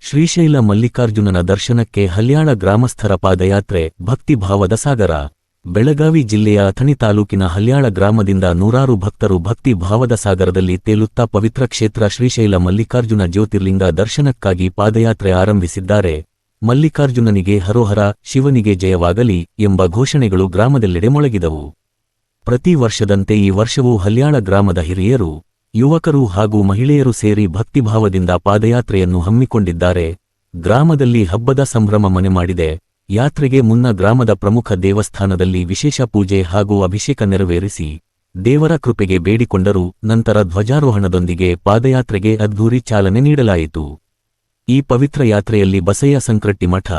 ಶ್ರೀಶೈಲ ಮಲ್ಲಿಕಾರ್ಜುನನ ದರ್ಶನಕ್ಕೆ ಹಲ್ಯಾಳ ಗ್ರಾಮಸ್ಥರ ಪಾದಯಾತ್ರೆ ಭಕ್ತಿಭಾವದ ಸಾಗರ. ಬೆಳಗಾವಿ ಜಿಲ್ಲೆಯ ಅಥಣಿ ತಾಲೂಕಿನ ಹಲ್ಯಾಳ ಗ್ರಾಮದಿಂದ ನೂರಾರು ಭಕ್ತರು ಭಕ್ತಿ ಭಾವದ ಸಾಗರದಲ್ಲಿ ತೇಲುತ್ತಾ ಪವಿತ್ರ ಕ್ಷೇತ್ರ ಶ್ರೀಶೈಲ ಮಲ್ಲಿಕಾರ್ಜುನ ಜ್ಯೋತಿರ್ಲಿಂಗ ದರ್ಶನಕ್ಕಾಗಿ ಪಾದಯಾತ್ರೆ ಆರಂಭಿಸಿದ್ದಾರೆ. ಮಲ್ಲಿಕಾರ್ಜುನನಿಗೆ ಹರೋಹರ, ಶಿವನಿಗೆ ಜಯವಾಗಲಿ ಎಂಬ ಘೋಷಣೆಗಳು ಗ್ರಾಮದೆಲ್ಲೆಡೆ ಮೊಳಗಿದವು. ಪ್ರತಿ ವರ್ಷದಂತೆ ಈ ವರ್ಷವೂ ಹಲ್ಯಾಳ ಗ್ರಾಮದ ಹಿರಿಯರು, ಯುವಕರು ಹಾಗೂ ಮಹಿಳೆಯರು ಸೇರಿ ಭಕ್ತಿಭಾವದಿಂದ ಪಾದಯಾತ್ರೆಯನ್ನು ಹಮ್ಮಿಕೊಂಡಿದ್ದಾರೆ. ಗ್ರಾಮದಲ್ಲಿ ಹಬ್ಬದ ಸಂಭ್ರಮ ಮನೆ ಮಾಡಿದೆ. ಯಾತ್ರೆಗೆ ಮುನ್ನ ಗ್ರಾಮದ ಪ್ರಮುಖ ದೇವಸ್ಥಾನದಲ್ಲಿ ವಿಶೇಷ ಪೂಜೆ ಹಾಗೂ ಅಭಿಷೇಕ ನೆರವೇರಿಸಿ ದೇವರ ಕೃಪೆಗೆ ಬೇಡಿಕೊಂಡರು. ನಂತರ ಧ್ವಜಾರೋಹಣದೊಂದಿಗೆ ಪಾದಯಾತ್ರೆಗೆ ಅದ್ಧೂರಿ ಚಾಲನೆ ನೀಡಲಾಯಿತು. ಈ ಪವಿತ್ರ ಯಾತ್ರೆಯಲ್ಲಿ ಬಸಯ್ಯ ಸಂಕ್ರಟ್ಟಿಮಠ,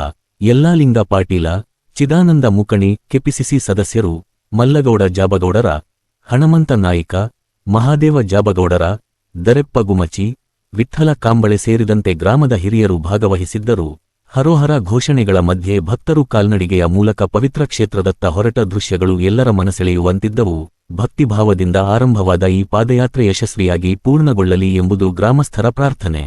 ಯಲ್ಲಾಲಿಂಗ ಪಾಟೀಲ, ಚಿದಾನಂದ ಮುಕಣಿ, ಕೆಪಿಸಿಸಿ ಸದಸ್ಯರು, ಮಲ್ಲಗೌಡ ಜಾಬಗೌಡರ, ಹಣಮಂತ ನಾಯಿಕ, ಮಹಾದೇವ ಜಾಬಗೌಡರ, ದರೆಪ್ಪ ಗುಮಚಿ, ವಿಠ್ಠಲ ಕಾಂಬಳೆ ಸೇರಿದಂತೆ ಗ್ರಾಮದ ಹಿರಿಯರು ಭಾಗವಹಿಸಿದ್ದರು. ಹರೋಹರ ಘೋಷಣೆಗಳ ಮಧ್ಯೆ ಭಕ್ತರು ಕಾಲ್ನಡಿಗೆಯ ಮೂಲಕ ಪವಿತ್ರ ಕ್ಷೇತ್ರದತ್ತ ಹೊರಟ ದೃಶ್ಯಗಳು ಎಲ್ಲರ ಮನಸೆಳೆಯುವಂತಿದ್ದವು. ಭಕ್ತಿಭಾವದಿಂದ ಆರಂಭವಾದ ಈ ಪಾದಯಾತ್ರೆ ಯಶಸ್ವಿಯಾಗಿ ಪೂರ್ಣಗೊಳ್ಳಲಿ ಎಂಬುದು ಗ್ರಾಮಸ್ಥರ ಪ್ರಾರ್ಥನೆ.